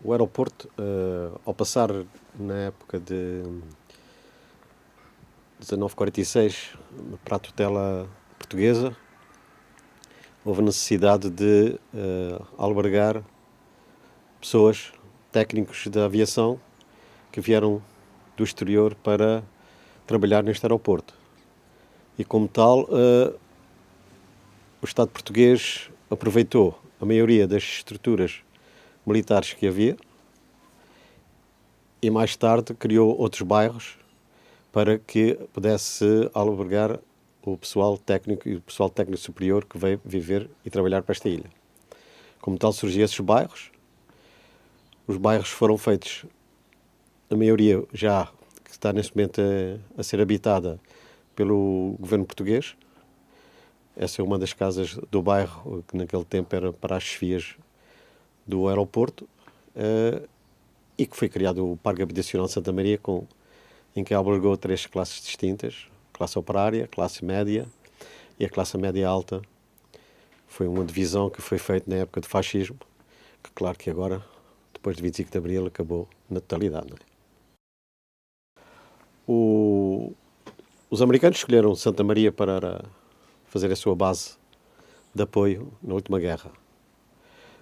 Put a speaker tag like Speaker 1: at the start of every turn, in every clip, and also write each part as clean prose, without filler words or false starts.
Speaker 1: O aeroporto, ao passar na época de 1946 para a tutela portuguesa, houve necessidade de albergar pessoas, técnicos da aviação, que vieram do exterior para trabalhar neste aeroporto. E como tal, o Estado português aproveitou a maioria das estruturas militares que havia e mais tarde criou outros bairros para que pudesse albergar o pessoal técnico e o pessoal técnico superior que veio viver e trabalhar para esta ilha. Como tal, surgiam esses bairros. Os bairros foram feitos, a maioria já que está neste momento a ser habitada pelo governo português. Essa é uma das casas do bairro, que naquele tempo era para as chefias do aeroporto, e que foi criado o Parque Habitacional de Santa Maria, em que albergou 3 classes distintas: classe operária, classe média e a classe média alta. Foi uma divisão que foi feita na época do fascismo, que claro que agora, depois de 25 de Abril, acabou na totalidade. Não é? Os americanos escolheram Santa Maria para fazer a sua base de apoio na última guerra.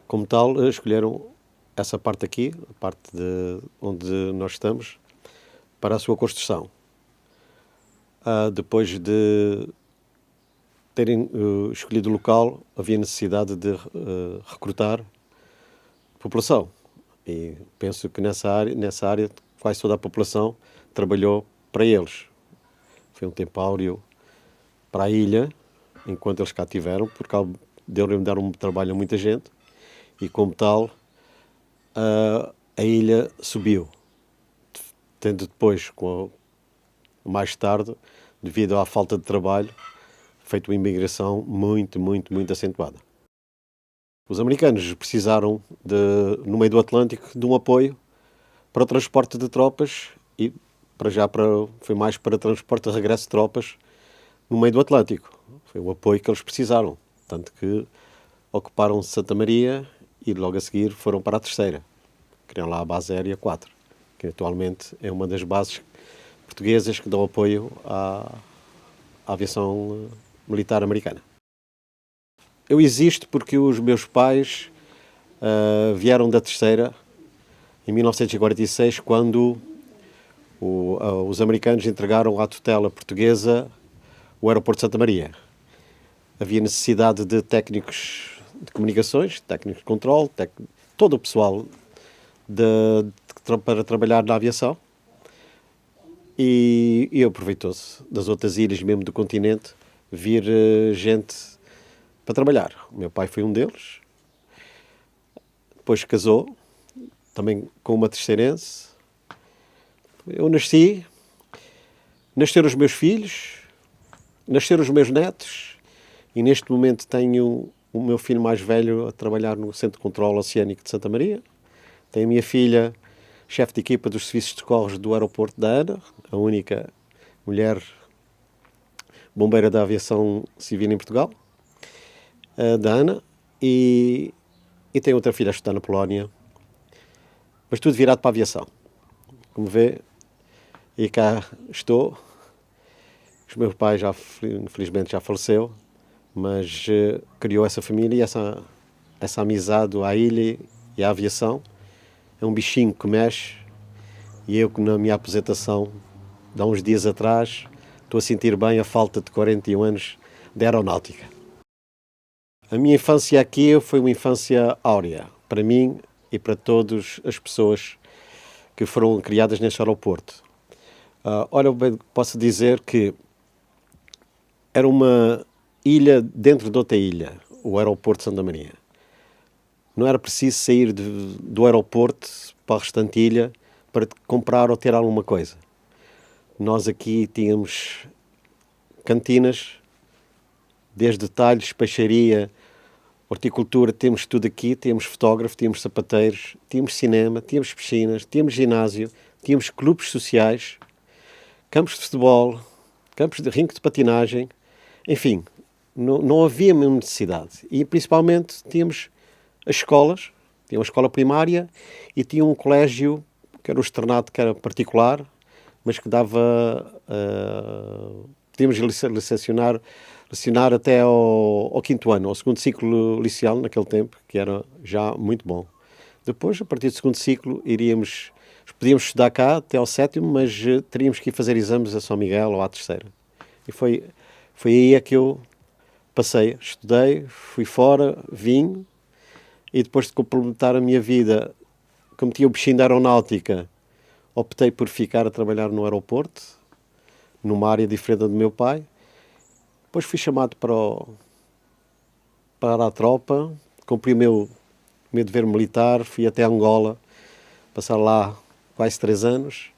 Speaker 1: Como tal, escolheram essa parte aqui, a parte onde nós estamos, para a sua construção. Depois de terem escolhido o local, havia necessidade de recrutar população. E penso que nessa área quase toda a população trabalhou para eles. Foi um tempo áureo para a ilha, enquanto eles cá tiveram, porque deram um trabalho a muita gente, e como tal, a ilha subiu. Tendo depois, mais tarde, devido à falta de trabalho, feito uma imigração muito acentuada. Os americanos precisaram, no meio do Atlântico, de um apoio para o transporte de tropas e, foi mais para transporte de regresso de tropas no meio do Atlântico. Foi o apoio que eles precisaram. Tanto que ocuparam Santa Maria e logo a seguir foram para a Terceira. Criaram lá a base aérea 4, que atualmente é uma das bases portuguesas que dão apoio à aviação militar americana. Eu existo porque os meus pais vieram da Terceira em 1946, quando os americanos entregaram à tutela portuguesa o aeroporto de Santa Maria. Havia necessidade de técnicos de comunicações, técnicos de controle, todo o pessoal para trabalhar na aviação. E aproveitou-se das outras ilhas, mesmo do continente, vir gente para trabalhar. O meu pai foi um deles. Depois casou, também com uma terceirense. Eu nasci, nasceram os meus filhos, nasceram os meus netos, e neste momento tenho o meu filho mais velho a trabalhar no Centro de Controle Oceânico de Santa Maria. Tenho a minha filha, chefe de equipa dos serviços de socorros do aeroporto da ANA, a única mulher bombeira da aviação civil em Portugal, da ANA, e tenho outra filha a estudar na Polónia, mas tudo virado para a aviação. Como vê, e cá estou. Os meus pais, infelizmente, já faleceu, mas criou essa família e essa amizade à ilha e à aviação. É um bichinho que mexe, e eu, na minha aposentação, de há uns dias atrás, estou a sentir bem a falta de 41 anos de aeronáutica. A minha infância aqui foi uma infância áurea, para mim e para todas as pessoas que foram criadas neste aeroporto. Olha, posso dizer que era uma ilha dentro de outra ilha, o aeroporto de Santa Maria. Não era preciso sair do aeroporto para a restante ilha para comprar ou ter alguma coisa. Nós aqui tínhamos cantinas, desde talhos, peixaria, horticultura, temos tudo aqui. Tínhamos fotógrafo, tínhamos sapateiros, tínhamos cinema, tínhamos piscinas, tínhamos ginásio, tínhamos clubes sociais, campos de futebol, campos de rinque de patinagem, enfim, não havia mesmo necessidade. E principalmente tínhamos as escolas, Tinha uma escola primária e tinha um colégio, que era o externato, que era particular, mas que dava... podíamos lecionar até ao quinto ano, ao segundo ciclo liceal, naquele tempo, que era já muito bom. Depois, a partir do segundo ciclo, podíamos estudar cá até ao sétimo, mas teríamos que ir fazer exames a São Miguel ou à terceira. E foi aí é que eu passei, estudei, fui fora, vim, e depois de complementar a minha vida, como tinha o bichinho da aeronáutica, optei por ficar a trabalhar no aeroporto, numa área diferente do meu pai. Depois fui chamado para a tropa, cumpri o meu dever militar, fui até Angola, passar lá quase 3 anos.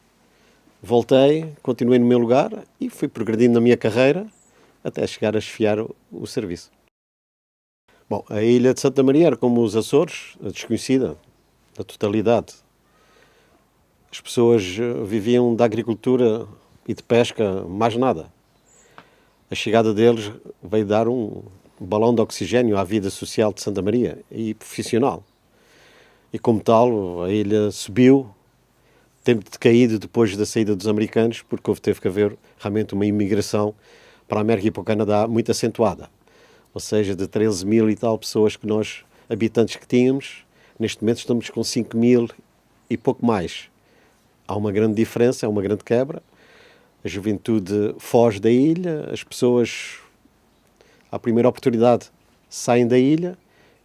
Speaker 1: Voltei, continuei no meu lugar e fui progredindo na minha carreira até chegar a chefiar o serviço. Bom, a ilha de Santa Maria era como os Açores, a desconhecida, na totalidade. As pessoas viviam da agricultura e de pesca, mais nada. A chegada deles veio dar um balão de oxigênio à vida social de Santa Maria e profissional. E como tal, a ilha subiu, tendo decaído depois da saída dos americanos, porque teve que haver realmente uma imigração para a América e para o Canadá muito acentuada. Ou seja, de 13 mil e tal pessoas que nós, habitantes que tínhamos, neste momento estamos com 5 mil e pouco mais. Há uma grande diferença, há uma grande quebra. A juventude foge da ilha, as pessoas, à primeira oportunidade, saem da ilha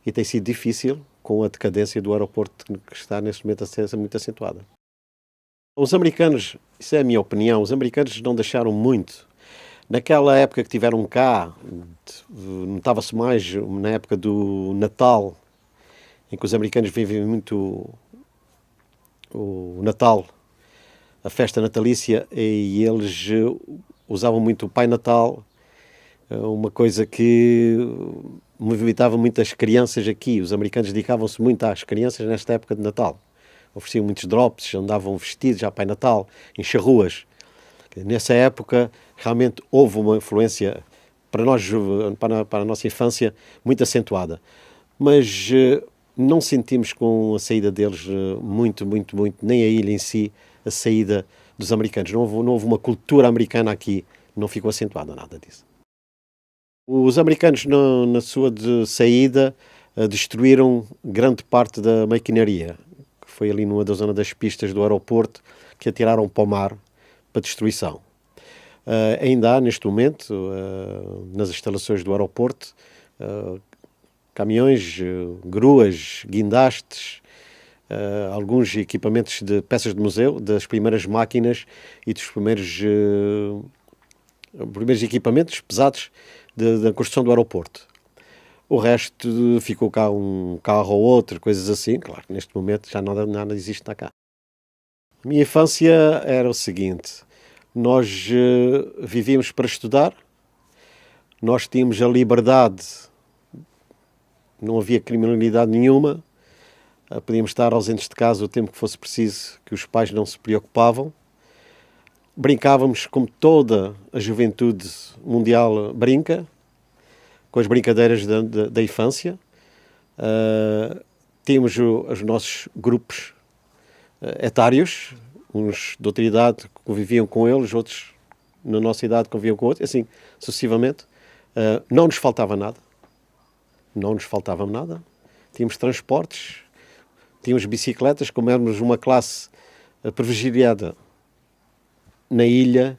Speaker 1: e tem sido difícil com a decadência do aeroporto que está neste momento a ser muito acentuada. Os americanos, isso é a minha opinião, os americanos não deixaram muito. Naquela época que tiveram cá, notava-se mais na época do Natal, em que os americanos vivem muito o Natal, a festa natalícia, e eles usavam muito o Pai Natal, uma coisa que movimentava muitas crianças aqui. Os americanos dedicavam-se muito às crianças nesta época de Natal. Ofereciam muitos drops, andavam vestidos já Pai Natal, em charruas. Nessa época, realmente houve uma influência para nós, para a nossa infância, muito acentuada. Mas não sentimos com a saída deles muito, nem a ilha em si, a saída dos americanos. Não houve uma cultura americana aqui, não ficou acentuada nada disso. Os americanos, na sua saída, destruíram grande parte da maquinaria, que foi ali numa da zona das pistas do aeroporto, que atiraram para o mar para destruição. Ainda há, neste momento, nas instalações do aeroporto, caminhões, gruas, guindastes, alguns equipamentos de peças de museu, das primeiras máquinas e dos primeiros equipamentos pesados da construção do aeroporto. O resto ficou cá um carro ou outro, coisas assim. Claro que neste momento já nada existe cá. A minha infância era o seguinte: nós vivíamos para estudar, nós tínhamos a liberdade, não havia criminalidade nenhuma, podíamos estar ausentes de casa o tempo que fosse preciso, que os pais não se preocupavam. Brincávamos como toda a juventude mundial brinca, com as brincadeiras da infância. Tínhamos os nossos grupos etários, uns de outra idade conviviam com eles, outros na nossa idade conviviam com outros, assim sucessivamente. Não nos faltava nada. Tínhamos transportes, tínhamos bicicletas, como éramos uma classe privilegiada na ilha,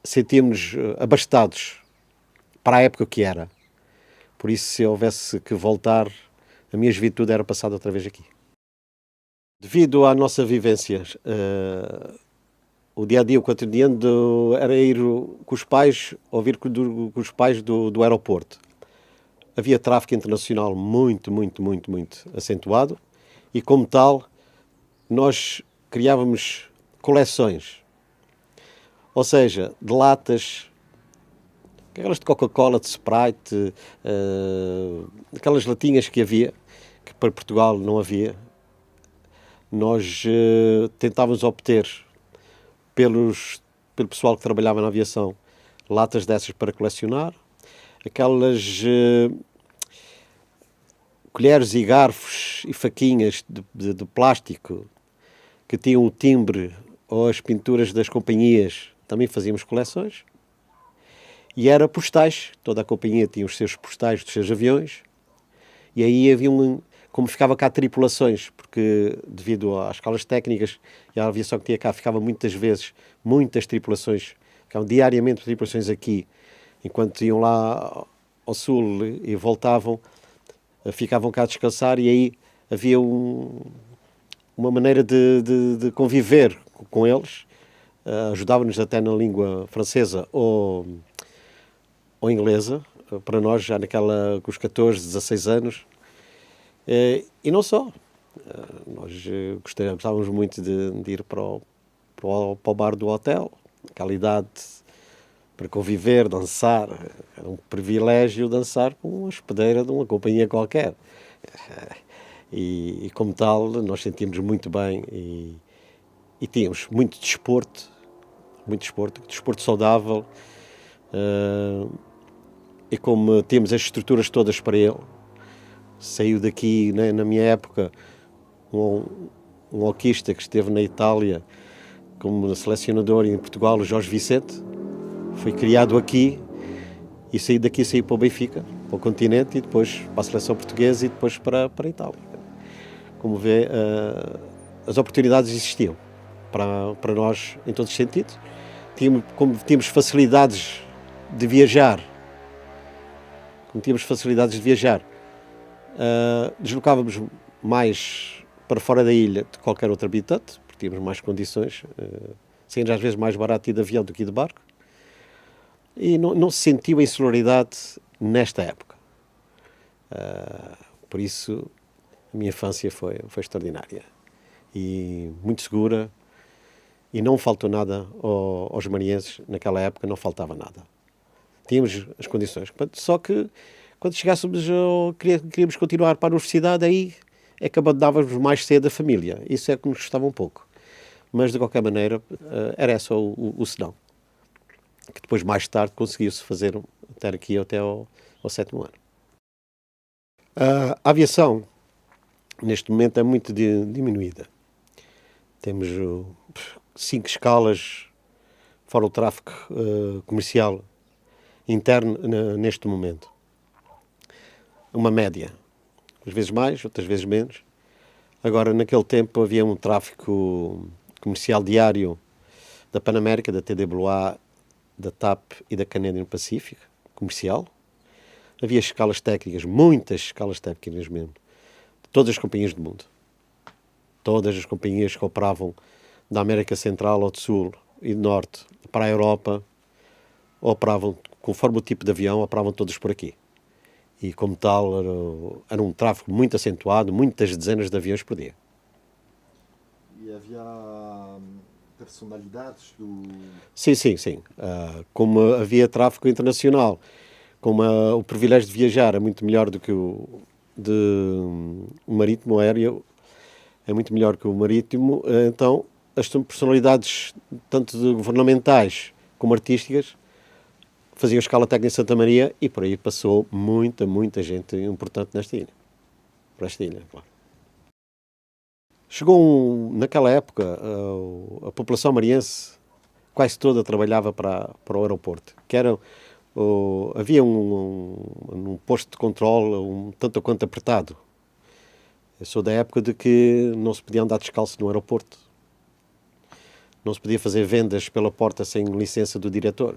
Speaker 1: sentíamos abastados para a época que era. Por isso, se houvesse que voltar, a minha juventude era passada outra vez aqui. Devido à nossa vivência, o dia-a-dia, o cotidiano era ir com os pais, ouvir com os pais do aeroporto. Havia tráfego internacional muito acentuado e, como tal, nós criávamos coleções. Ou seja, de latas, aquelas de Coca-Cola, de Sprite, aquelas latinhas que havia, que para Portugal não havia. Nós tentávamos obter pelo pessoal que trabalhava na aviação latas dessas para colecionar. Aquelas colheres e garfos e faquinhas de plástico que tinham o timbre ou as pinturas das companhias, também fazíamos coleções. E era postais, toda a companhia tinha os seus postais dos seus aviões, e aí havia como ficava cá tripulações, porque devido às escalas técnicas e à aviação que tinha cá, ficava muitas vezes, muitas tripulações, ficavam diariamente tripulações aqui, enquanto iam lá ao sul e voltavam, ficavam cá a descansar, e aí havia uma maneira de conviver com eles, ajudava-nos até na língua francesa ou inglesa, para nós já com os 14, 16 anos, e não só. Nós gostávamos muito de ir para o bar do hotel, aquela idade para conviver, dançar. Era um privilégio dançar com uma hospedeira de uma companhia qualquer. E como tal, nós sentíamos muito bem e tínhamos muito desporto saudável. E como temos as estruturas todas para ele, saiu daqui, né, na minha época, um hoquista que esteve na Itália como selecionador, e em Portugal, o Jorge Vicente, foi criado aqui e saiu daqui, saiu para o Benfica, para o continente, e depois para a seleção portuguesa e depois para a Itália. Como vê, as oportunidades existiam para nós em todos os sentidos. Como tínhamos facilidades de viajar, deslocávamos mais para fora da ilha de qualquer outro habitante, porque tínhamos mais condições, sendo às vezes mais barato ir de avião do que ir de barco, e não se sentiu a insularidade nesta época. Por isso, a minha infância foi extraordinária e muito segura, e não faltou nada aos marinhenses naquela época, não faltava nada. Tínhamos as condições, só que quando chegássemos, queríamos continuar para a universidade, aí é que abandonávamos mais cedo a família. Isso é que nos gostava um pouco. Mas, de qualquer maneira, era só o senão. Que depois, mais tarde, conseguiu-se fazer até ao 7º ano. A aviação, neste momento, é muito diminuída. Temos 5 escalas, fora o tráfego comercial interno neste momento. Uma média. Às vezes mais, outras vezes menos. Agora, naquele tempo, havia um tráfego comercial diário da Panamérica, da TWA, da TAP e da Canadian Pacific, comercial. Havia escalas técnicas, muitas escalas técnicas mesmo, de todas as companhias do mundo. Todas as companhias que operavam da América Central ou do Sul e do Norte para a Europa, operavam, conforme o tipo de avião, operavam todas por aqui. E, como tal, era um tráfego muito acentuado, muitas dezenas de aviões por dia.
Speaker 2: E havia personalidades do...
Speaker 1: Sim. Como havia tráfego internacional, como o privilégio de viajar é muito melhor do que o marítimo, aéreo, é muito melhor que o marítimo, então as personalidades, tanto governamentais como artísticas, faziam escala técnica em Santa Maria, e por aí passou muita gente importante nesta ilha. Por esta ilha, claro. Naquela época, a população mariense quase toda trabalhava para o aeroporto, que era, havia um posto de controle tanto quanto apertado. Eu sou da época de que não se podia andar descalço no aeroporto. Não se podia fazer vendas pela porta sem licença do diretor.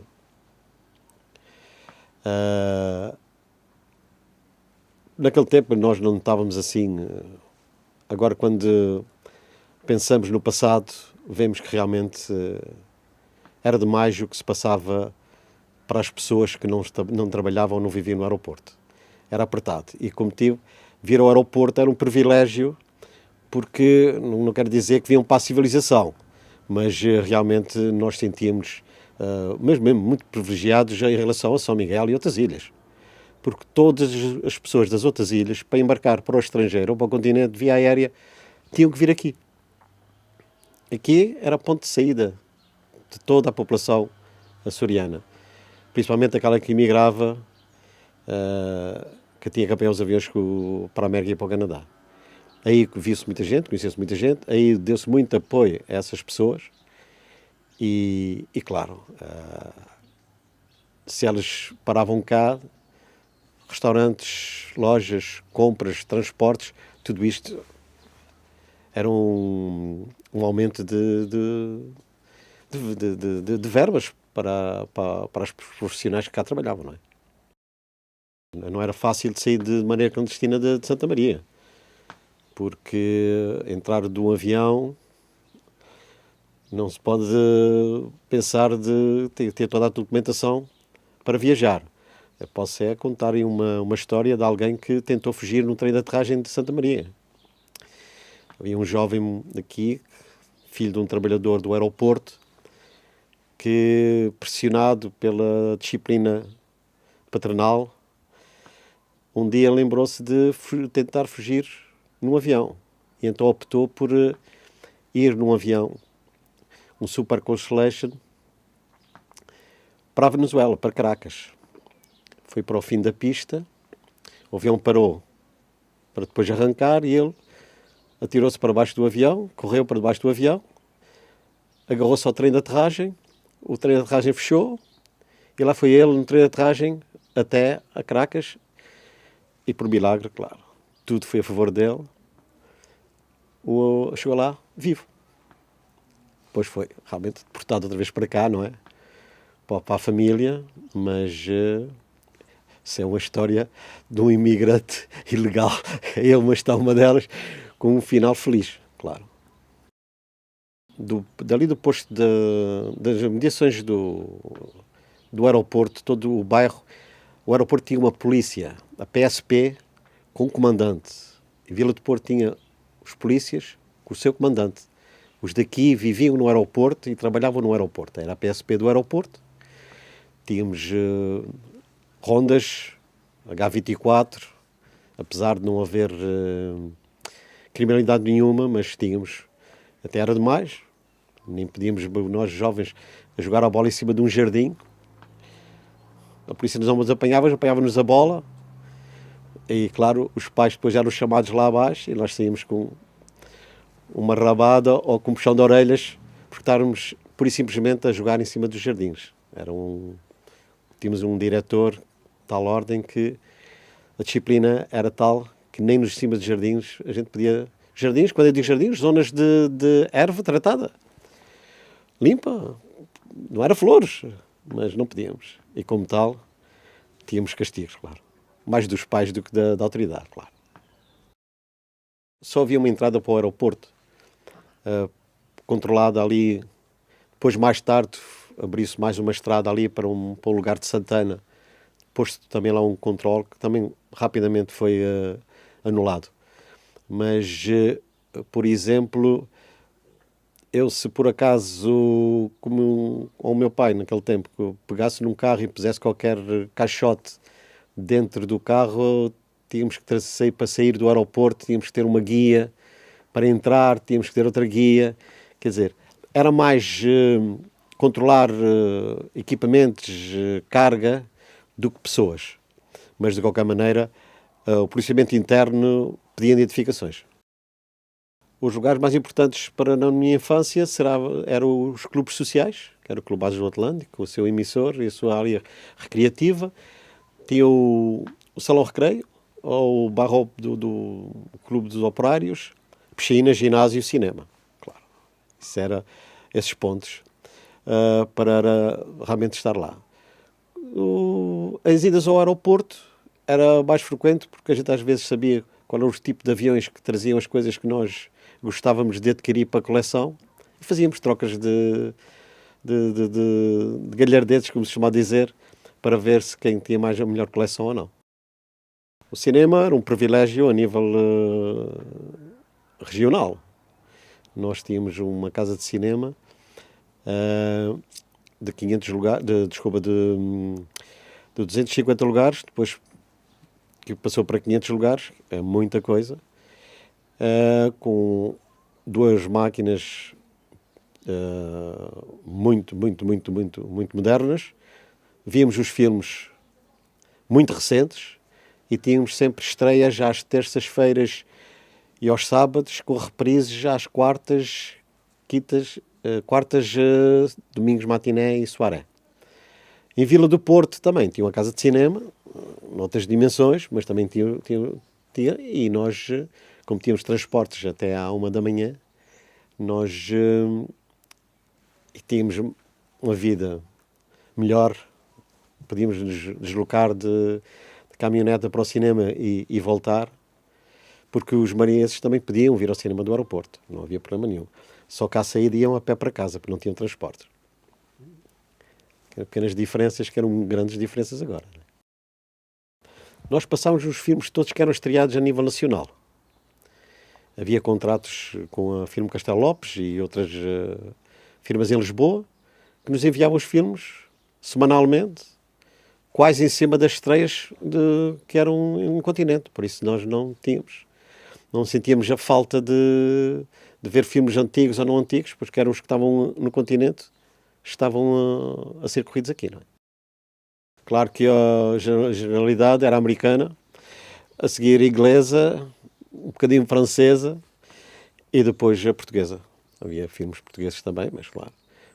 Speaker 1: Naquele tempo nós não estávamos assim. Agora, quando pensamos no passado, vemos que realmente era demais o que se passava para as pessoas que não trabalhavam ou não viviam no aeroporto. Era apertado. E, como motivo, vir ao aeroporto era um privilégio, porque não quero dizer que vinham para a civilização, mas realmente nós sentíamos, mesmo muito privilegiados em relação a São Miguel e outras ilhas. Porque todas as pessoas das outras ilhas, para embarcar para o estrangeiro ou para o continente via aérea, tinham que vir aqui. Aqui era ponto de saída de toda a população açoriana. Principalmente aquela que emigrava, que tinha que apanhar os aviões para a América e para o Canadá. Aí viu-se muita gente, conheceu-se muita gente, aí deu-se muito apoio a essas pessoas e claro, se elas paravam cá, restaurantes, lojas, compras, transportes, tudo isto era um aumento de verbas para os profissionais que cá trabalhavam, não é? Não era fácil de sair de maneira clandestina de Santa Maria, porque entrar de um avião não se pode pensar de ter toda a documentação para viajar. Eu posso contar uma história de alguém que tentou fugir no trem de aterragem de Santa Maria. Havia um jovem aqui, filho de um trabalhador do aeroporto, que, pressionado pela disciplina paternal, um dia lembrou-se de tentar fugir num avião. E então optou por ir num avião, um Super Constellation, para a Venezuela, para Caracas. Foi para o fim da pista, o avião parou para depois arrancar e ele atirou-se para baixo do avião, correu para debaixo do avião, agarrou-se ao trem de aterragem, o trem de aterragem fechou e lá foi ele no trem de aterragem até a Caracas e por milagre, claro, tudo foi a favor dele, chegou lá vivo. Depois foi realmente deportado outra vez para cá, não é? Para a família, mas isso é uma história de um imigrante ilegal. Ele, mas está uma delas, com um final feliz, claro. Dali do posto das mediações do aeroporto, todo o bairro, o aeroporto tinha uma polícia, a PSP, com um comandante. E Vila do Porto tinha os polícias com o seu comandante. Os daqui viviam no aeroporto e trabalhavam no aeroporto. Era a PSP do aeroporto. Tínhamos rondas, H24, apesar de não haver criminalidade nenhuma, mas tínhamos, até era demais, nem podíamos, nós jovens, a jogar a bola em cima de um jardim. A polícia nos apanhava-nos a bola e, claro, os pais depois eram chamados lá abaixo e nós saímos com uma rabada ou com um puxão de orelhas por estarmos, pura e simplesmente, a jogar em cima dos jardins. Tínhamos um diretor de tal ordem que a disciplina era tal que nem nos cima de jardins a gente podia... Jardins, quando eu digo jardins, zonas de erva tratada. Limpa. Não era flores, mas não podíamos. E como tal, tínhamos castigos, claro. Mais dos pais do que da autoridade, claro. Só havia uma entrada para o aeroporto, controlada ali. Depois, mais tarde, abriu-se mais uma estrada ali para um lugar de Santana, posto também lá um controle que também rapidamente foi anulado. Mas, por exemplo, eu se por acaso, como o meu pai naquele tempo, que eu pegasse num carro e pusesse qualquer caixote dentro do carro, tínhamos que sair, para sair do aeroporto, tínhamos que ter uma guia para entrar, tínhamos que ter outra guia. Quer dizer, era mais controlar equipamentos, carga, do que pessoas. Mas, de qualquer maneira, o policiamento interno pedia identificações. Os lugares mais importantes para na minha infância eram os clubes sociais, que era o Clube Bases do Atlântico, com o seu emissor e a sua área recreativa. Tinha o Salão Recreio, ou o barro do Clube dos Operários, piscina, ginásio e cinema. Claro, isso era esses pontos para realmente estar lá. As idas ao aeroporto era mais frequente porque a gente às vezes sabia qual era o tipo de aviões que traziam as coisas que nós gostávamos de adquirir para a coleção e fazíamos trocas de galhardetes, como se chama a dizer, para ver se quem tinha mais a melhor coleção ou não. O cinema era um privilégio a nível regional. Nós tínhamos uma casa de cinema de 500 lugares, de 250 lugares, depois que passou para 500 lugares, é muita coisa, com duas máquinas muito modernas. Víamos os filmes muito recentes e tínhamos sempre estreias às terças-feiras e aos sábados, com reprises às quartas, domingos matiné e soirée. Em Vila do Porto também tinha uma casa de cinema, noutras dimensões, mas também tinha, e nós, como tínhamos transportes até à 1 da manhã, nós tínhamos uma vida melhor, podíamos nos deslocar de caminhoneta para o cinema e voltar, porque os marinhenses também podiam vir ao cinema do aeroporto, não havia problema nenhum. Só que à saída iam a pé para casa, porque não tinham transportes. Pequenas diferenças que eram grandes diferenças agora. Nós passámos os filmes todos que eram estreados a nível nacional. Havia contratos com a Filme Castelo Lopes e outras firmas em Lisboa, que nos enviavam os filmes semanalmente, quase em cima das estreias que eram em um continente. Por isso nós não sentíamos a falta de ver filmes antigos ou não antigos, porque eram os que estavam no continente, estavam a ser corridos aqui, não é? Claro que a generalidade era americana, a seguir a inglesa, um bocadinho francesa e depois a portuguesa. Havia filmes portugueses também, mas claro,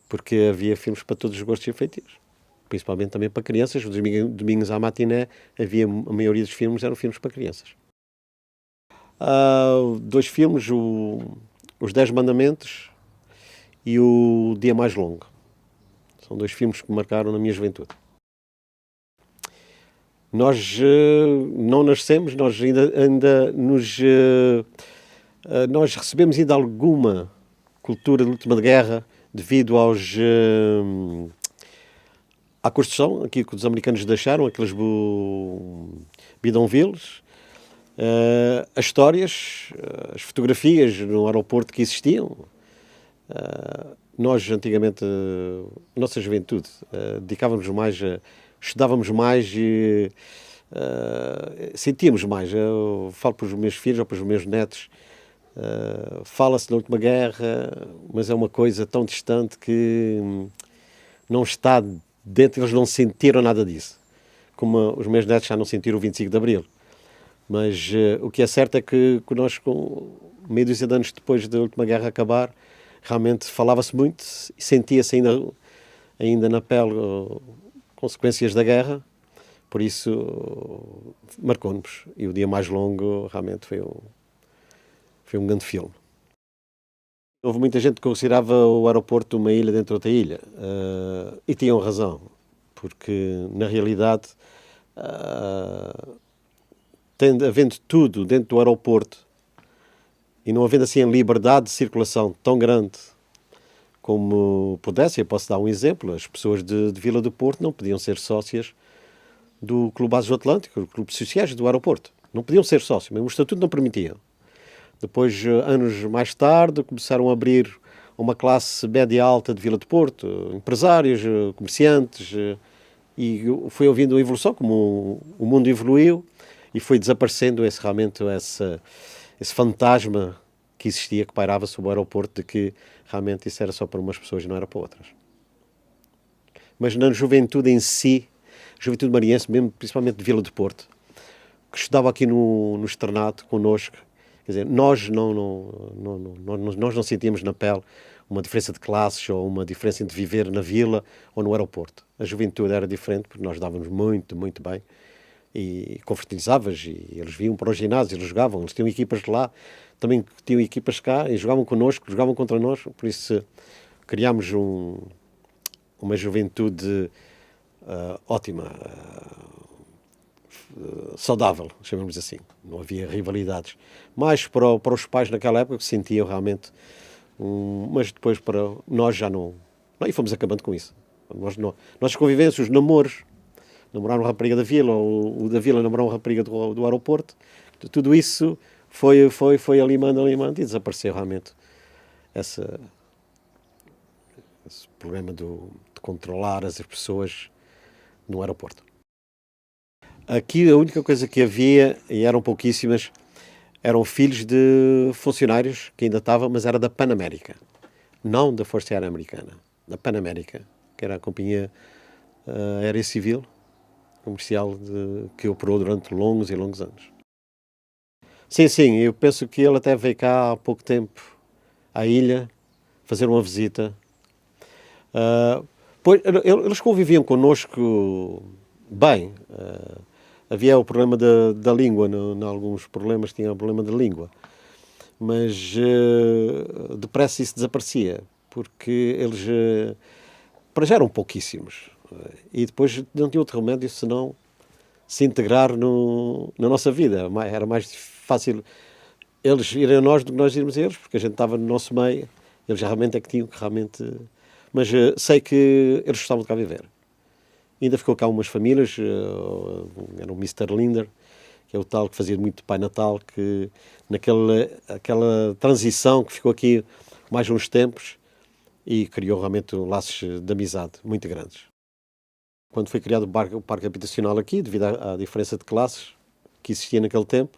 Speaker 1: porque havia filmes para todos os gostos e feitios. Principalmente também para crianças. Os domingos à matiné, a maioria dos filmes eram filmes para crianças. Dois filmes, Os 10 Mandamentos e O Dia Mais Longo. São dois filmes que me marcaram na minha juventude. Nós não nascemos, nós ainda nós recebemos ainda alguma cultura de última guerra devido à construção, aquilo que os americanos deixaram, aqueles bidonvilles, as histórias, as fotografias no aeroporto que existiam. Nós, antigamente, na nossa juventude, dedicávamos mais, estudávamos mais e sentíamos mais. Eu falo para os meus filhos ou para os meus netos, fala-se da última guerra, mas é uma coisa tão distante que não está dentro, eles não sentiram nada disso. Como os meus netos já não sentiram o 25 de Abril. Mas o que é certo é que nós, com meio dúzia de anos depois da última guerra acabar, realmente falava-se muito e sentia-se ainda na pele consequências da guerra. Por isso, marcou-nos. E O Dia Mais Longo realmente foi um grande filme. Houve muita gente que considerava o aeroporto uma ilha dentro de outra ilha. E tinham razão, porque, na realidade, havendo tudo dentro do aeroporto e não havendo assim a liberdade de circulação tão grande como pudesse, eu posso dar um exemplo, as pessoas de Vila do Porto não podiam ser sócias do Clube Asos do Atlântico, do Clube Sociais do aeroporto. Não podiam ser sócios, mesmo o estatuto não permitia. Depois, anos mais tarde, começaram a abrir uma classe média alta de Vila do Porto, empresários, comerciantes, e foi havendo uma evolução, como o mundo evoluiu, e foi desaparecendo esse fantasma que existia, que pairava sobre o aeroporto, de que realmente isso era só para umas pessoas e não era para outras. Mas na juventude em si, juventude marinhense, mesmo, principalmente de Vila do Porto, que estudava aqui no externato connosco, quer dizer, nós não sentíamos na pele uma diferença de classes ou uma diferença entre viver na vila ou no aeroporto. A juventude era diferente, porque nós dávamos muito, muito bem. E confraternizavas, e eles vinham para o ginásio, eles jogavam, eles tinham equipas de lá, também tinham equipas cá, e jogavam connosco, jogavam contra nós, por isso criámos uma juventude ótima, saudável, chamamos assim. Não havia rivalidades. Mais para os pais naquela época que sentiam realmente, mas depois para nós já não. E fomos acabando com isso. Nossas convivências, os namoros, namorar uma rapariga da vila, ou o da vila namorar uma rapariga do aeroporto, tudo isso foi alimando e desapareceu realmente esse problema de controlar as pessoas no aeroporto. Aqui a única coisa que havia, e eram pouquíssimas, eram filhos de funcionários que ainda estavam, mas era da Panamérica, não da Força Aérea Americana, da Panamérica, que era a companhia aérea civil, comercial que operou durante longos e longos anos. Sim, eu penso que ele até veio cá há pouco tempo, à ilha, fazer uma visita. Pois, eles conviviam connosco bem. Havia o problema da língua, em alguns problemas tinha o problema da língua. Mas depressa isso desaparecia, porque eles para já eram pouquíssimos. E depois não tinha outro remédio senão se integrar na nossa vida. Era mais fácil eles irem a nós do que nós irmos a eles, porque a gente estava no nosso meio. Eles realmente é que tinham que realmente... Mas sei que eles gostavam de cá viver. Ainda ficou cá umas famílias, era o Mr. Linder, que é o tal que fazia muito de Pai Natal, que aquela transição que ficou aqui mais uns tempos e criou realmente laços de amizade muito grandes. Quando foi criado o parque habitacional aqui, devido à diferença de classes que existia naquele tempo,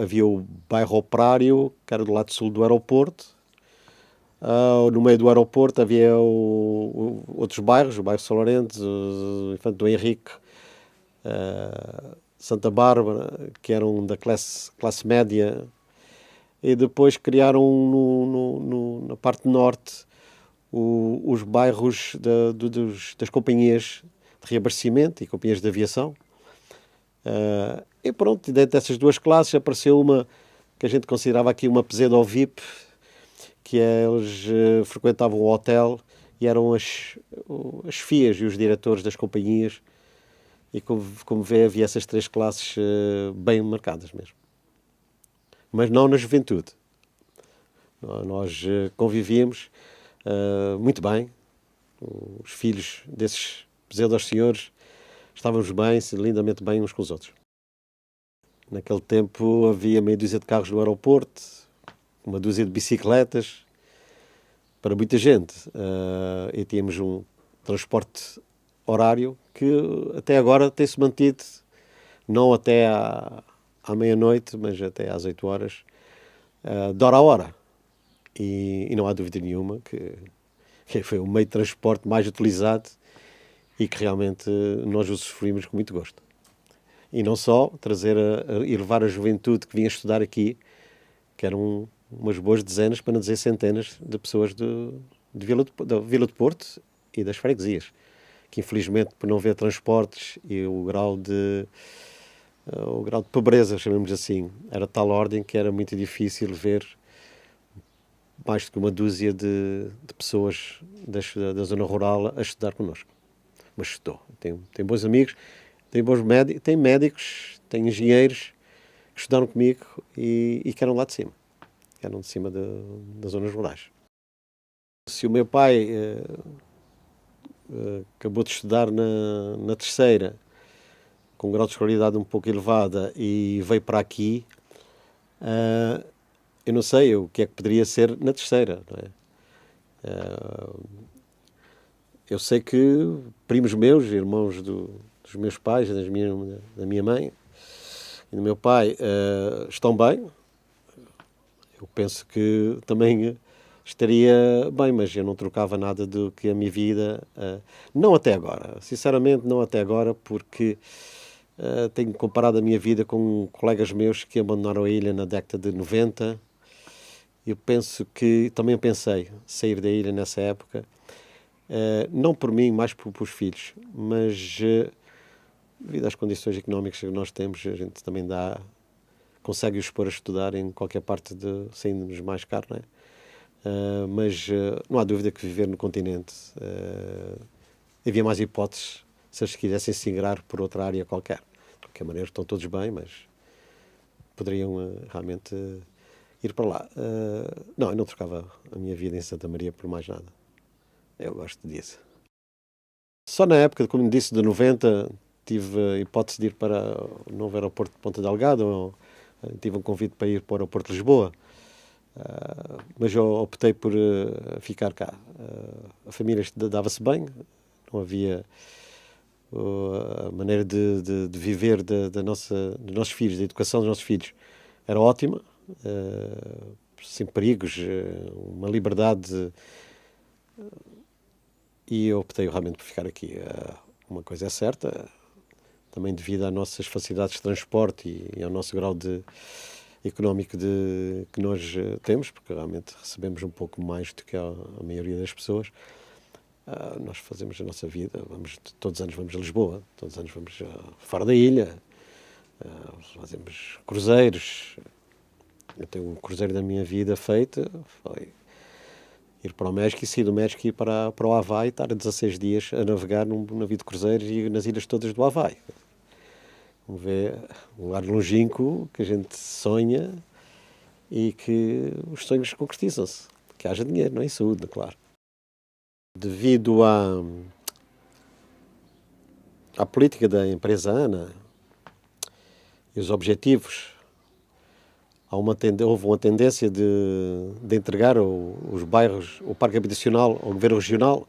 Speaker 1: havia o bairro Operário, que era do lado sul do aeroporto. No meio do aeroporto havia outros bairros, o bairro São Lourenço, o Infante do Henrique, Santa Bárbara, que eram da classe média, e depois criaram na parte norte os bairros das companhias de reabastecimento e companhias de aviação. E pronto, dentro dessas duas classes apareceu uma que a gente considerava aqui uma pseudo-VIP, que eles frequentavam o hotel e eram as FIAs e os diretores das companhias. E como vê, havia essas três classes bem marcadas mesmo. Mas não na juventude. Nós convivíamos muito bem. Os filhos desses pseudos senhores estávamos bem, lindamente bem uns com os outros. Naquele tempo havia meia dúzia de carros no aeroporto, uma dúzia de bicicletas, para muita gente. E tínhamos um transporte horário que até agora tem-se mantido, não até à meia-noite, mas até às 8 horas, de hora a hora. E não há dúvida nenhuma que foi o meio de transporte mais utilizado e que realmente nós o sofrimos com muito gosto. E não só trazer e levar a juventude que vinha estudar aqui, que eram umas boas dezenas, para não dizer centenas, de pessoas da Vila de Porto e das freguesias, que infelizmente por não haver transportes e o grau de pobreza, chamemos assim, era de tal ordem que era muito difícil ver mais do que uma dúzia de pessoas da zona rural a estudar connosco. Mas estou. Tenho bons amigos, tenho médicos, tenho engenheiros que estudaram comigo e que eram lá de cima. Que eram de cima das zonas rurais. Se o meu pai acabou de estudar na terceira, com um grau de escolaridade um pouco elevada, e veio para aqui, eu não sei o que é que poderia ser na terceira, não é? Eu sei que primos meus, irmãos dos meus pais, da minha mãe e do meu pai, estão bem. Eu penso que também estaria bem, mas eu não trocava nada do que a minha vida... não até agora, sinceramente não até agora, porque tenho comparado a minha vida com colegas meus que abandonaram a ilha na década de 90. Eu penso que, também pensei sair da ilha nessa época, não por mim, mais por os filhos, mas devido às condições económicas que nós temos, a gente também consegue os pôr a estudar em qualquer parte saindo-nos mais caro, não é? Mas não há dúvida que viver no continente havia mais hipóteses se eles quisessem se ingrar por outra área qualquer. De qualquer maneira, estão todos bem, mas poderiam realmente ir para lá. Não, eu não trocava a minha vida em Santa Maria por mais nada. Eu gosto disso. Só na época, como disse, de 90, tive a hipótese de ir para o novo aeroporto de Ponta Delgada, tive um convite para ir para o aeroporto de Lisboa, mas eu optei por ficar cá. A família dava-se bem, não havia a maneira de viver dos nossos filhos, da educação dos nossos filhos era ótima, sem perigos, uma liberdade, e eu optei realmente por ficar aqui. uma coisa é certa, também devido às nossas facilidades de transporte e ao nosso grau económico que nós temos, porque realmente recebemos um pouco mais do que a maioria das pessoas. Nós fazemos a nossa vida, todos os anos vamos a Lisboa, todos os anos vamos fora da ilha, fazemos cruzeiros. Eu tenho um cruzeiro da minha vida feito, foi ir para o México e sair do México e ir para o Havaí e estar 16 dias a navegar num navio de cruzeiros e nas ilhas todas do Havaí. Vamos ver um lugar longínquo que a gente sonha e que os sonhos concretizam-se. Que haja dinheiro, não é? E saúde, claro. Devido à política da empresa ANA e os objetivos, houve uma tendência de entregar os bairros, o parque habitacional ao governo regional,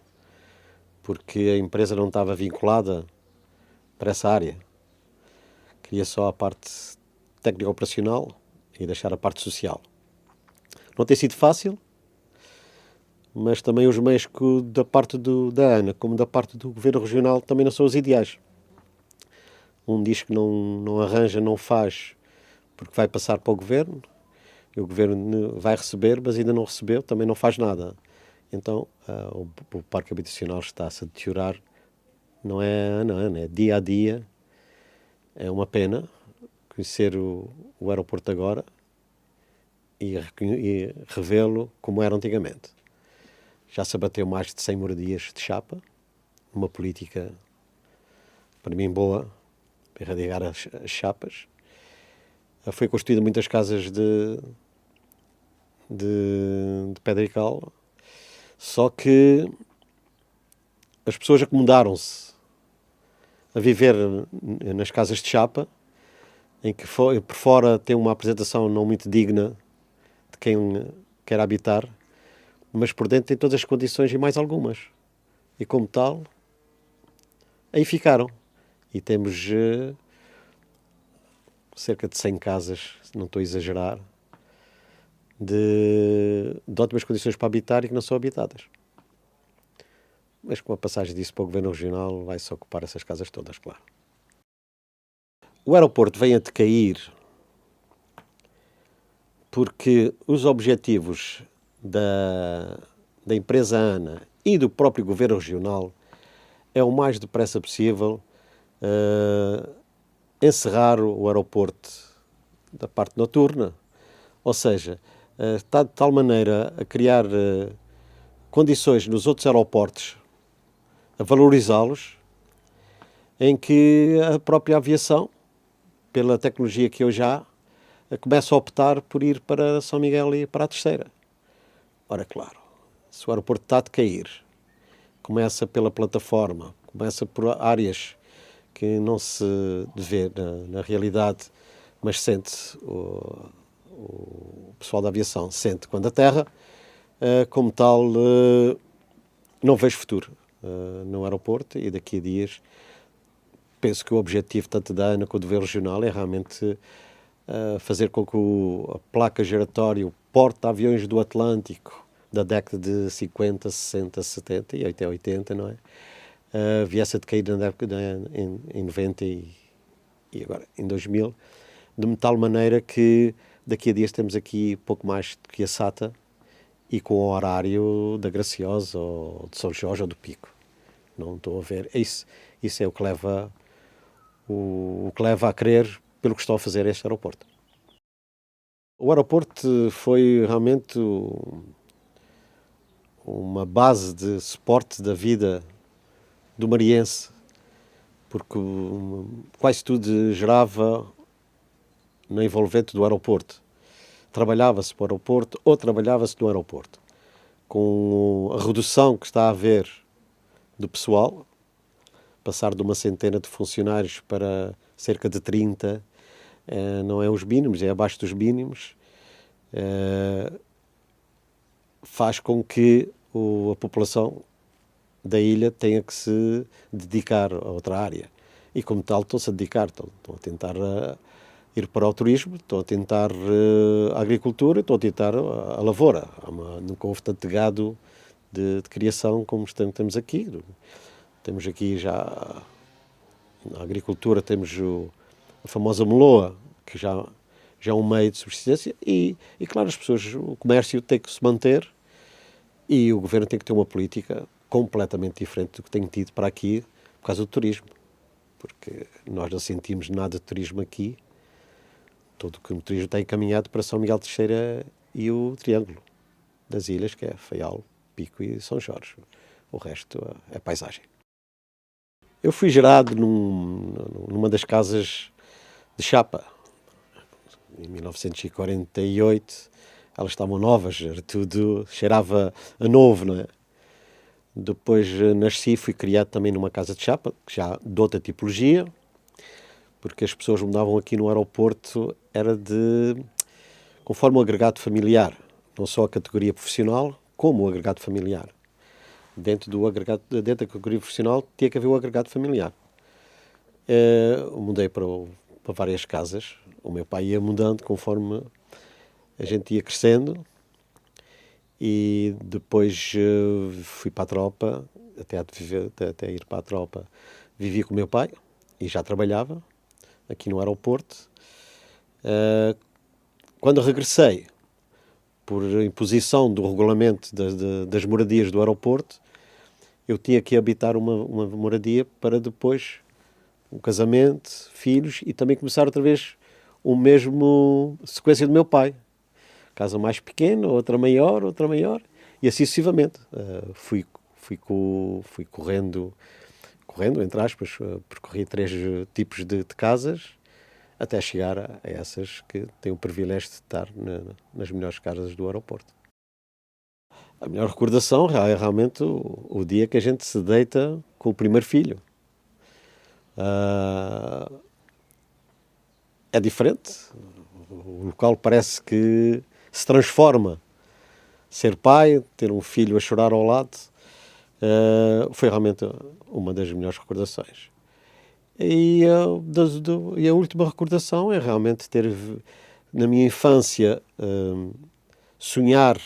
Speaker 1: porque a empresa não estava vinculada para essa área. Queria só a parte técnico-operacional e deixar a parte social. Não tem sido fácil, mas também os meios da parte da ANA, como da parte do governo regional, também não são os ideais. Um diz que não arranja, não faz, porque vai passar para o governo, e o governo vai receber, mas ainda não recebeu, também não faz nada. Então, o parque habitacional está-se a deteriorar, não é ano a ano, é dia a dia. É uma pena conhecer o aeroporto agora e revê-lo como era antigamente. Já se abateu mais de 100 moradias de chapa, uma política, para mim, boa, para erradicar as chapas. Foi construída muitas casas de pedra e cal, só que as pessoas acomodaram-se a viver nas casas de chapa, em que por fora tem uma apresentação não muito digna de quem quer habitar, mas por dentro tem todas as condições e mais algumas. E como tal, aí ficaram. E temos cerca de 100 casas, se não estou a exagerar, de ótimas condições para habitar e que não são habitadas. Mas com a passagem disso para o governo regional vai-se ocupar essas casas todas, claro. O aeroporto vem a decair porque os objetivos da empresa ANA e do próprio governo regional é o mais depressa possível encerrar o aeroporto da parte noturna. Ou seja, está de tal maneira a criar condições nos outros aeroportos, a valorizá-los, em que a própria aviação, pela tecnologia que hoje há, começa a optar por ir para São Miguel e para a Terceira. Ora, claro, se o aeroporto está a decair, começa pela plataforma, começa por áreas que não se vê na realidade, mas sente o pessoal da aviação, sente quando aterra, como tal, não vejo futuro no aeroporto e daqui a dias penso que o objetivo tanto da ANA como do governo regional é realmente fazer com que a placa giratória, o porta-aviões do Atlântico da década de 50, 60, 70 e até 80, não é? Viesse a decair na década em 90 e agora em 2000, de tal maneira que daqui a dias temos aqui pouco mais do que a SATA e com o horário da Graciosa ou de São Jorge ou do Pico. Não estou a ver. Isso é o que leva a crer pelo que estão a fazer este aeroporto. O aeroporto foi realmente uma base de suporte da vida do mariense, porque quase tudo gerava no envolvente do aeroporto. Trabalhava-se para o aeroporto ou trabalhava-se no aeroporto. Com a redução que está a haver do pessoal, passar de uma centena de funcionários para cerca de 30, não é os mínimos, é abaixo dos mínimos, faz com que a população da ilha tenha que se dedicar a outra área. E como tal estão-se a dedicar, estão a tentar ir para o turismo, estão a tentar a agricultura, estão a tentar a lavoura. Nunca houve tanto gado de criação como temos aqui. Temos aqui já Na agricultura temos a famosa meloa, que já é um meio de subsistência, e claro, as pessoas, o comércio tem que se manter e o governo tem que ter uma política completamente diferente do que tem tido para aqui por causa do turismo. Porque nós não sentimos nada de turismo aqui. Todo o turismo está encaminhado para São Miguel de Teixeira e o Triângulo das ilhas, que é Faial, Pico e São Jorge. O resto é paisagem. Eu fui gerado numa das casas de chapa. Em 1948, elas estavam novas, era tudo, cheirava a novo, não é? Depois nasci, fui criado também numa casa de chapa, já de outra tipologia, porque as pessoas mudavam aqui no aeroporto, era conforme o agregado familiar, não só a categoria profissional, como o agregado familiar. Dentro da categoria profissional tinha que haver o agregado familiar. Mudei para várias casas. O meu pai ia mudando conforme a gente ia crescendo. E depois fui para a tropa, até ir para a tropa. Vivi com o meu pai e já trabalhava aqui no aeroporto. Quando regressei, por imposição do regulamento das moradias do aeroporto, eu tinha que habitar uma moradia para depois um casamento, filhos e também começar outra vez o mesmo sequência do meu pai. Casa mais pequena, outra maior, e assim sucessivamente. Fui correndo, entre aspas, percorri 3 tipos de casas até chegar a essas que têm o privilégio de estar nas melhores casas do aeroporto. A melhor recordação é realmente o dia que a gente se deita com o primeiro filho. É diferente. O local parece que se transforma. Ser pai, ter um filho a chorar ao lado, foi realmente uma das melhores recordações. E a última recordação é realmente ter, na minha infância, sonhar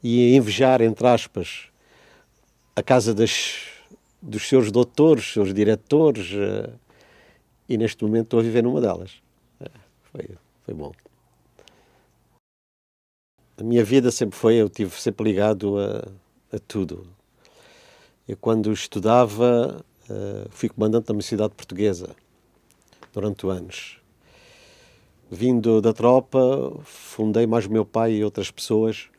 Speaker 1: e invejar, entre aspas, a casa dos seus doutores, seus diretores, e neste momento estou a viver numa delas. Foi bom. A minha vida eu estive sempre ligado a tudo. Eu, quando estudava, fui comandante da Mocidade Portuguesa durante anos. Vindo da tropa, fundei mais o meu pai e outras pessoas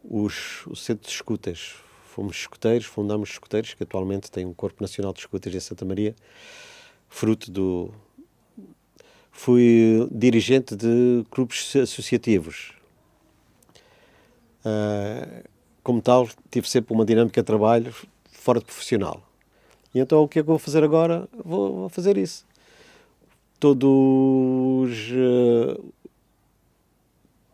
Speaker 1: o Centro de Escutas. Fomos escuteiros, fundamos escuteiros, que atualmente tem um Corpo Nacional de Escutas em Santa Maria, Fui dirigente de clubes associativos. Como tal, tive sempre uma dinâmica de trabalho fora de profissional. E então o que é que eu vou fazer agora? Vou fazer isso.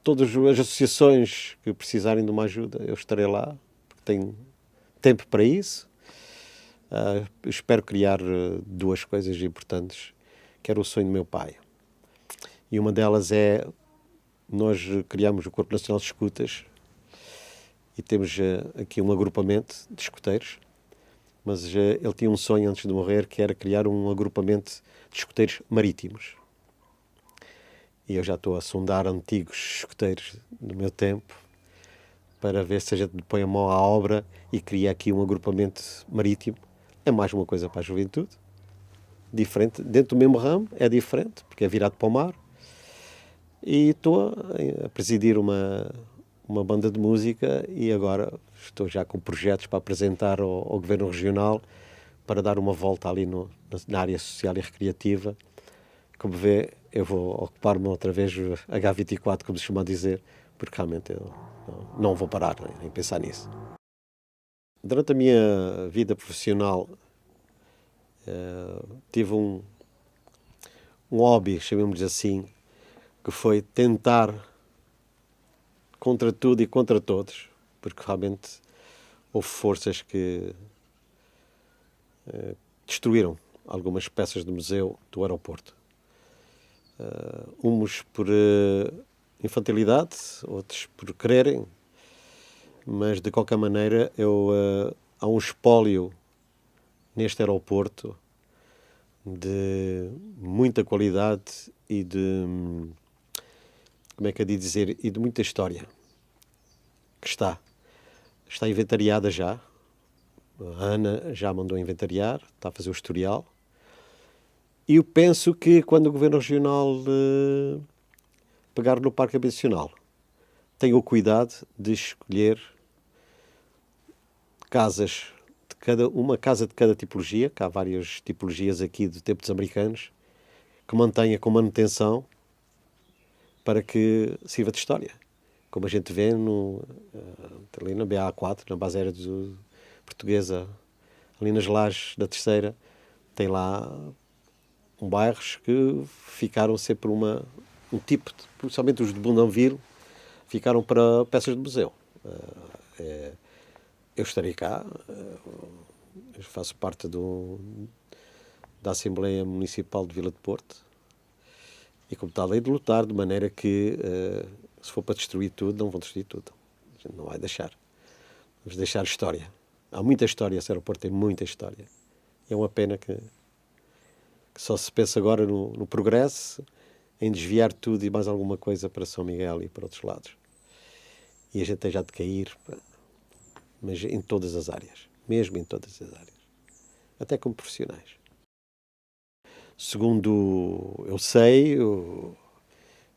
Speaker 1: Todas as associações que precisarem de uma ajuda, eu estarei lá, porque tenho tempo para isso. Espero criar 2 coisas importantes, que era o sonho do meu pai. E uma delas é, nós criamos o Corpo Nacional de Escutas e temos aqui um agrupamento de escuteiros, mas ele tinha um sonho antes de morrer, que era criar um agrupamento de escuteiros marítimos. E eu já estou a sondar antigos escuteiros do meu tempo para ver se a gente põe a mão à obra e cria aqui um agrupamento marítimo. É mais uma coisa para a juventude, diferente, dentro do mesmo ramo, é diferente, porque é virado para o mar. E estou a presidir uma banda de música e agora estou já com projetos para apresentar ao Governo Regional para dar uma volta ali na área social e recreativa. Como vê, eu vou ocupar-me outra vez H24, como se chama a dizer, porque realmente eu não vou parar em pensar nisso. Durante a minha vida profissional, tive um hobby, chamemos assim, que foi tentar, contra tudo e contra todos, porque realmente houve forças que destruíram algumas peças do museu do aeroporto. Uns por infantilidade, outros por quererem, mas de qualquer maneira há um espólio neste aeroporto de muita qualidade e de, como é que é de dizer, e de muita história, que está inventariada já. A Ana já mandou inventariar, está a fazer o historial. E eu penso que quando o Governo Regional pegar no Parque Habitacional, tenha o cuidado de escolher casas, uma casa de cada tipologia, que há várias tipologias aqui do tempo dos americanos, que mantenha com manutenção para que sirva de história. Como a gente vê ali na BA4, na base aérea portuguesa, ali nas lajes da Terceira, tem lá bairros que ficaram sempre um tipo, principalmente os de Bundãoville, ficaram para peças de museu. Eu estarei cá, eu faço parte da Assembleia Municipal de Vila de Porto e, como tal, hei de lutar de maneira que, se for para destruir tudo, não vão destruir tudo. A gente não vai deixar. Vamos deixar história. Há muita história, esse aeroporto tem muita história. É uma pena que só se pensa agora no progresso, em desviar tudo e mais alguma coisa para São Miguel e para outros lados. E a gente tem já de cair, mas em todas as áreas, mesmo em todas as áreas, até como profissionais. Segundo eu sei,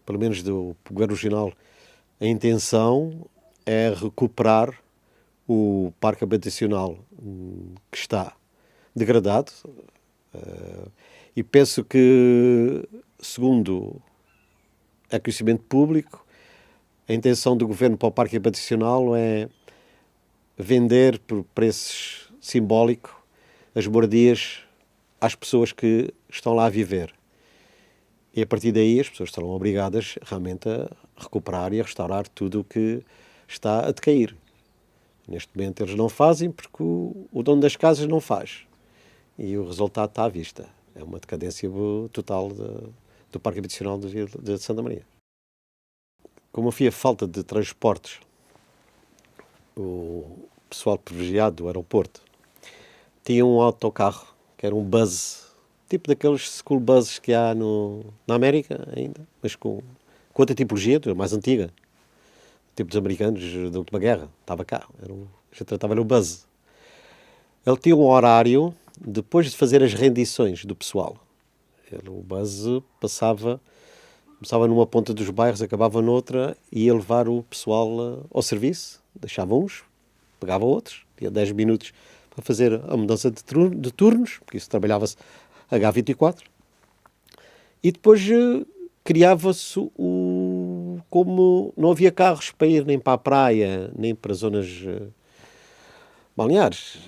Speaker 1: pelo menos do Governo Regional, a intenção é recuperar o parque habitacional que está degradado, e penso que, segundo é conhecimento público, a intenção do Governo para o parque habitacional é vender por preço simbólico as moradias às pessoas que estão lá a viver. E a partir daí as pessoas estarão obrigadas realmente a recuperar e a restaurar tudo o que está a decair. Neste momento eles não fazem porque o dono das casas não faz. E o resultado está à vista. É uma decadência total do Parque Habitacional de Santa Maria. Como havia falta de transportes, o pessoal privilegiado do aeroporto tinha um autocarro, que era um buzz, tipo daqueles school buses que há na América ainda, mas com outra tipologia, mais antiga, tipo dos americanos da última guerra, estava cá, já tratava-lhe o buzz. Ele tinha um horário, depois de fazer as rendições do pessoal. O buzz começava numa ponta dos bairros, acabava noutra, e ia levar o pessoal ao serviço, deixava uns, pegava outros, tinha 10 minutos para fazer a mudança de turnos, porque isso trabalhava-se H24, e depois criava-se como não havia carros para ir nem para a praia, nem para zonas balneares,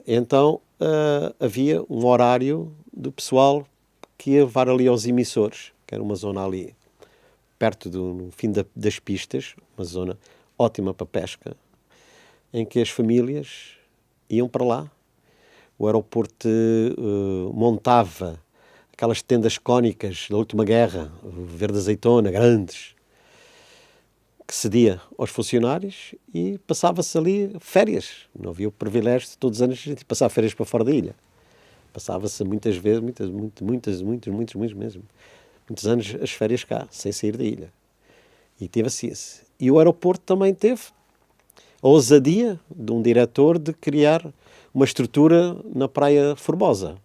Speaker 1: então havia um horário do pessoal que ia levar ali aos emissores, que era uma zona ali perto no fim das pistas, uma zona ótima para pesca, em que as famílias iam para lá. O aeroporto montava aquelas tendas cónicas da última guerra, verde azeitona, grandes, que cedia aos funcionários e passava-se ali férias. Não havia o privilégio de todos os anos de passar férias para fora da ilha. Passava-se muitas vezes, muitos mesmo, muitos anos as férias cá, sem sair da ilha. E teve assim. E o aeroporto também teve a ousadia de um diretor de criar uma estrutura na Praia Formosa.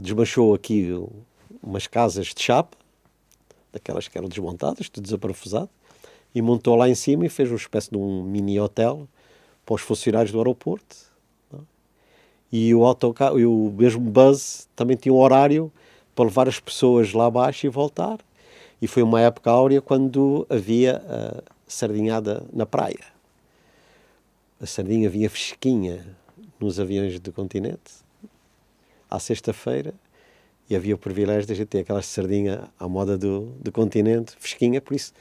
Speaker 1: Desmanchou aqui umas casas de chapa, daquelas que eram desmontadas, tudo desaparafusado, e montou lá em cima e fez uma espécie de um mini hotel para os funcionários do aeroporto. E o mesmo buzz também tinha um horário para levar as pessoas lá abaixo e voltar. E foi uma época áurea quando havia sardinhada na praia. A sardinha vinha fresquinha nos aviões do continente, à sexta-feira, e havia o privilégio de a gente ter aquela sardinha à moda do continente, fresquinha, por isso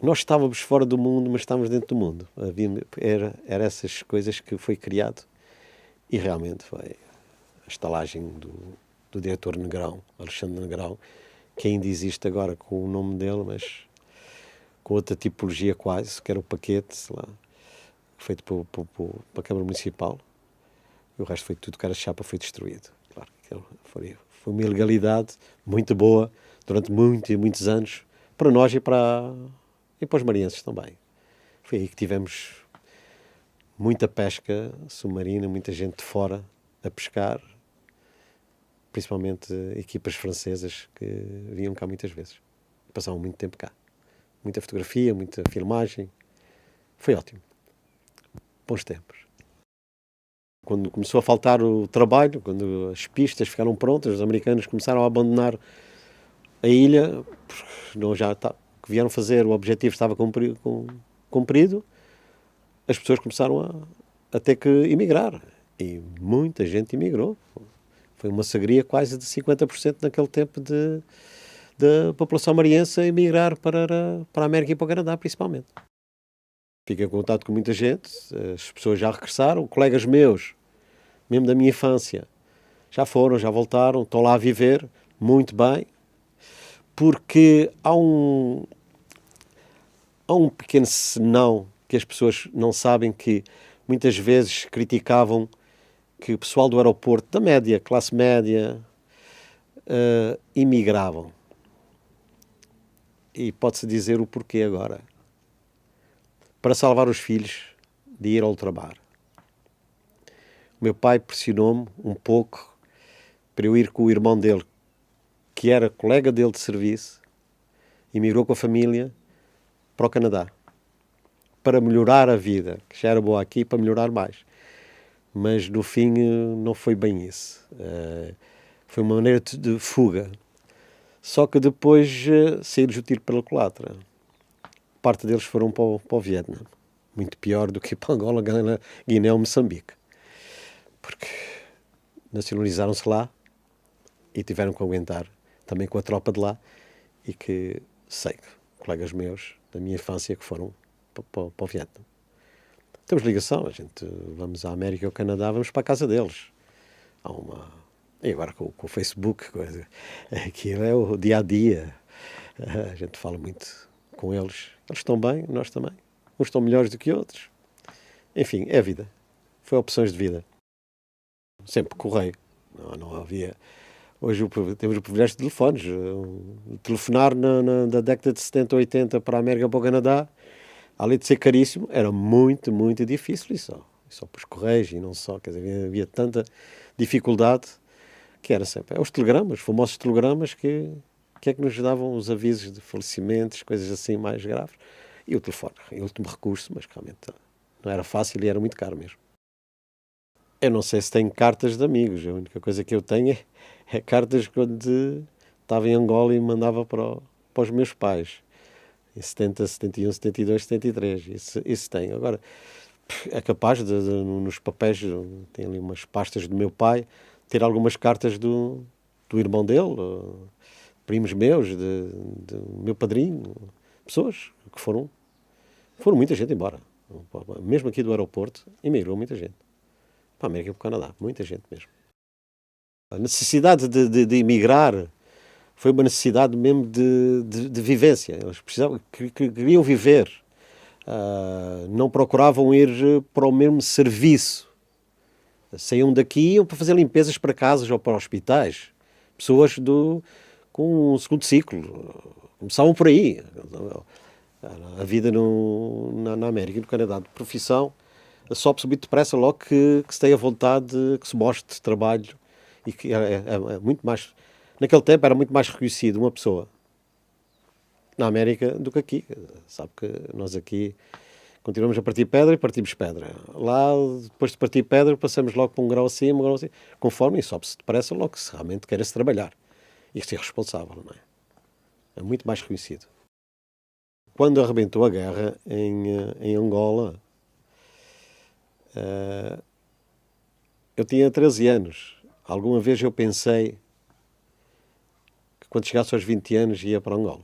Speaker 1: nós estávamos fora do mundo, mas estávamos dentro do mundo. Era essas coisas que foi criado, e realmente foi a estalagem do diretor Negrão, Alexandre Negrão, que ainda existe agora com o nome dele, mas com outra tipologia quase, que era o paquete, sei lá, feito para a Câmara Municipal, e o resto foi tudo que era chapa, foi destruído. Foi uma ilegalidade muito boa durante muitos anos para nós e para os marinhenses também. Foi aí que tivemos muita pesca submarina, muita gente de fora a pescar, principalmente equipas francesas que vinham cá muitas vezes. Passavam muito tempo cá. Muita fotografia, muita filmagem. Foi ótimo. Bons tempos. Quando começou a faltar o trabalho, quando as pistas ficaram prontas, os americanos começaram a abandonar a ilha, porque não já que vieram fazer, o objetivo estava cumprido, as pessoas começaram a ter que emigrar. E muita gente emigrou. Foi uma sangria quase de 50% naquele tempo da população marinhense a emigrar para a América e para o Canadá, principalmente. Fiquei em contato com muita gente, as pessoas já regressaram, colegas meus, mesmo da minha infância, já foram, já voltaram, estão lá a viver muito bem, porque há um pequeno senão que as pessoas não sabem, que muitas vezes criticavam que o pessoal do aeroporto, da média, classe média, imigravam. E pode-se dizer o porquê agora. Para salvar os filhos de ir ao ultramar. O meu pai pressionou-me um pouco para eu ir com o irmão dele, que era colega dele de serviço, emigrou com a família para o Canadá, para melhorar a vida, que já era boa aqui, para melhorar mais. Mas no fim não foi bem isso. Foi uma maneira de fuga. Só que depois saíram o tiro pela culatra. Parte deles foram para o Vietnã. Muito pior do que para Angola, Guiné ou Moçambique. Porque nacionalizaram-se lá e tiveram que aguentar também com a tropa de lá, e que sei, colegas meus da minha infância que foram para o Vietnã. Temos ligação, a gente vamos à América e ao Canadá, vamos para a casa deles. E agora com o Facebook, aquilo é o dia-a-dia. A gente fala muito com eles. Eles estão bem, nós também. Uns estão melhores do que outros. Enfim, é a vida. Foi opções de vida. Sempre correio. Não havia... Hoje temos o privilégio de telefones. Telefonar da década de 70, 80 para a América, para o Canadá, além de ser caríssimo, era muito, muito difícil. E só para os correios, e não só. Quer dizer, havia tanta dificuldade que era sempre... os telegramas, os famosos telegramas que é que nos davam os avisos de falecimentos, coisas assim mais graves. E o telefone, em último recurso, mas realmente não era fácil e era muito caro mesmo. Eu não sei se tenho cartas de amigos. A única coisa que eu tenho é cartas quando estava em Angola e mandava para os meus pais. Em 70, 71, 72, 73. Isso tem. Agora, é capaz nos papéis, tem ali umas pastas do meu pai, ter algumas cartas do irmão dele, primos meus, do meu padrinho, pessoas que foram muita gente embora. Mesmo aqui do aeroporto, emigrou muita gente. Para a América e para o Canadá, muita gente mesmo. A necessidade de emigrar foi uma necessidade mesmo de vivência. Eles queriam viver. Não procuravam ir para o mesmo serviço. Saíam daqui e iam para fazer limpezas para casas ou para hospitais. Pessoas com um segundo ciclo. Começavam por aí. A vida na América e no Canadá de profissão sobe-se muito depressa logo que se tem a vontade, que se mostre trabalho, e que é muito mais... Naquele tempo era muito mais reconhecido uma pessoa na América do que aqui. Sabe que nós aqui continuamos a partir pedra e partimos pedra. Lá, depois de partir pedra, passamos logo para um grau acima, conforme, e sobe-se depressa logo que se realmente queira-se trabalhar e ser responsável, não é? É muito mais reconhecido. Quando arrebentou a guerra em Angola, eu tinha 13 anos. Alguma vez eu pensei que quando chegasse aos 20 anos ia para Angola.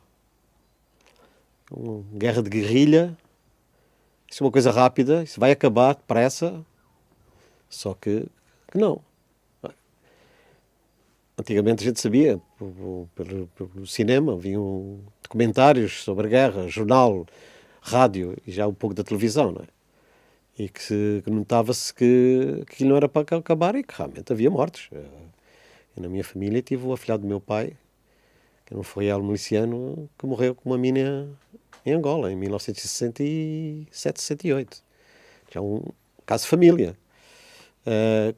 Speaker 1: Uma guerra de guerrilha, isso é uma coisa rápida, isso vai acabar depressa, só que não. Antigamente a gente sabia, pelo cinema, vinham documentários sobre a guerra, jornal, rádio e já um pouco da televisão, não é? E que notava-se que aquilo não era para acabar e que realmente havia mortes. E na minha família tive o afilhado do meu pai, que era um ferroviário miliciano, que morreu com uma mina em Angola, em 1967, 68. Já um caso de família.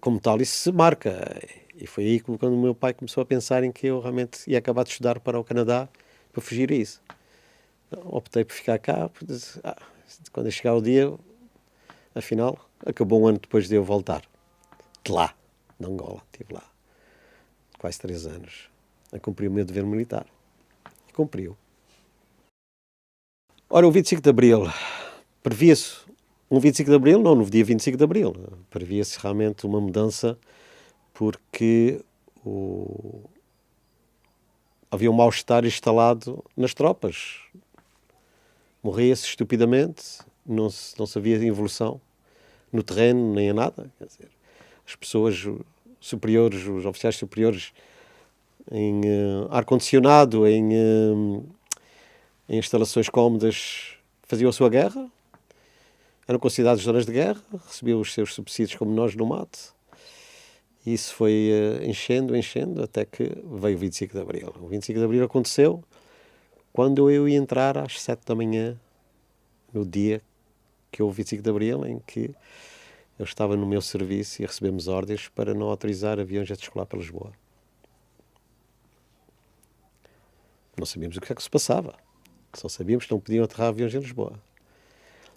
Speaker 1: Como tal, isso se marca. E foi aí que, quando o meu pai começou a pensar em que eu realmente ia acabar de estudar para o Canadá para fugir a isso. Optei por ficar cá, porque, quando eu chegar o dia, afinal, acabou um ano depois de eu voltar. De lá, de Angola, estive lá. Quase 3 anos. A cumprir o meu dever militar. E cumpriu. Ora, o 25 de Abril, previa-se um 25 de Abril, não no dia 25 de Abril. Previa-se realmente uma mudança porque havia um mal-estar instalado nas tropas. Morria-se estupidamente, não se havia evolução no terreno, nem a nada. Quer dizer, as pessoas superiores, os oficiais superiores, em ar-condicionado, em instalações cómodas, faziam a sua guerra, eram considerados zonas de guerra, recebiam os seus subsídios como nós no mate. E isso foi enchendo, até que veio o 25 de Abril. O 25 de Abril aconteceu quando eu ia entrar às 7 da manhã, no dia que houve o 25 de Abril, em que eu estava no meu serviço e recebemos ordens para não autorizar aviões a descolar para Lisboa. Não sabíamos o que é que se passava. Só sabíamos que não podiam aterrar aviões em Lisboa.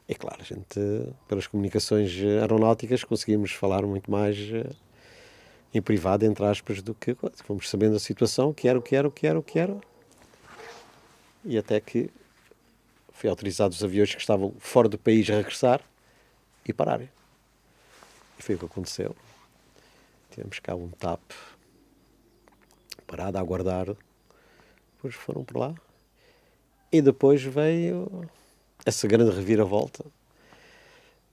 Speaker 1: E claro, a gente, pelas comunicações aeronáuticas, conseguimos falar muito mais em privado, entre aspas, do que fomos sabendo a situação, o que era. E até que foi autorizado os aviões que estavam fora do país a regressar e pararem. E foi o que aconteceu. Tivemos cá um TAP parado a aguardar. Depois foram por lá. E depois veio essa grande reviravolta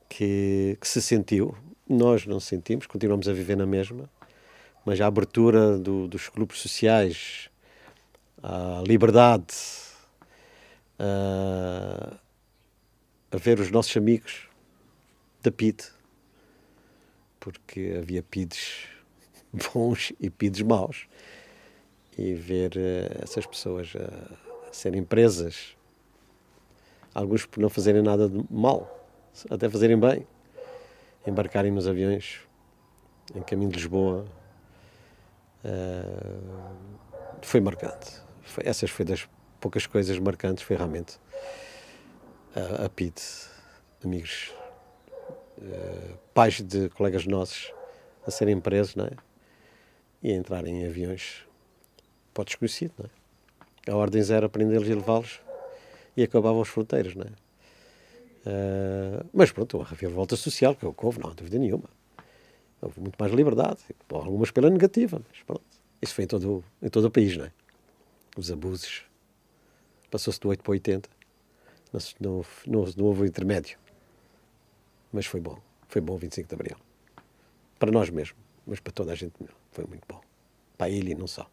Speaker 1: que se sentiu. Nós não sentimos, continuamos a viver na mesma, mas a abertura dos clubes sociais, a liberdade, a ver os nossos amigos da PID, porque havia PIDs bons e PIDs maus, e ver essas pessoas a serem presas, alguns por não fazerem nada de mal, até fazerem bem, embarcarem nos aviões em caminho de Lisboa, foi marcante. Essas foi das poucas coisas marcantes, foi realmente a PID, amigos, pais de colegas nossos a serem presos, não é? E a entrarem em aviões para o desconhecido, não é? A ordem era prendê-los e levá-los e acabavam as fronteiras, não é? Mas pronto, havia volta social, que houve, não há dúvida nenhuma. Houve muito mais liberdade, algumas pela negativa, mas pronto. Isso foi em todo o país, não é? Os abusos. Passou-se do 8 para 80. Não houve intermédio. Mas foi bom. Foi bom o 25 de Abril. Para nós mesmo, mas para toda a gente foi muito bom. Para a ilha e não só.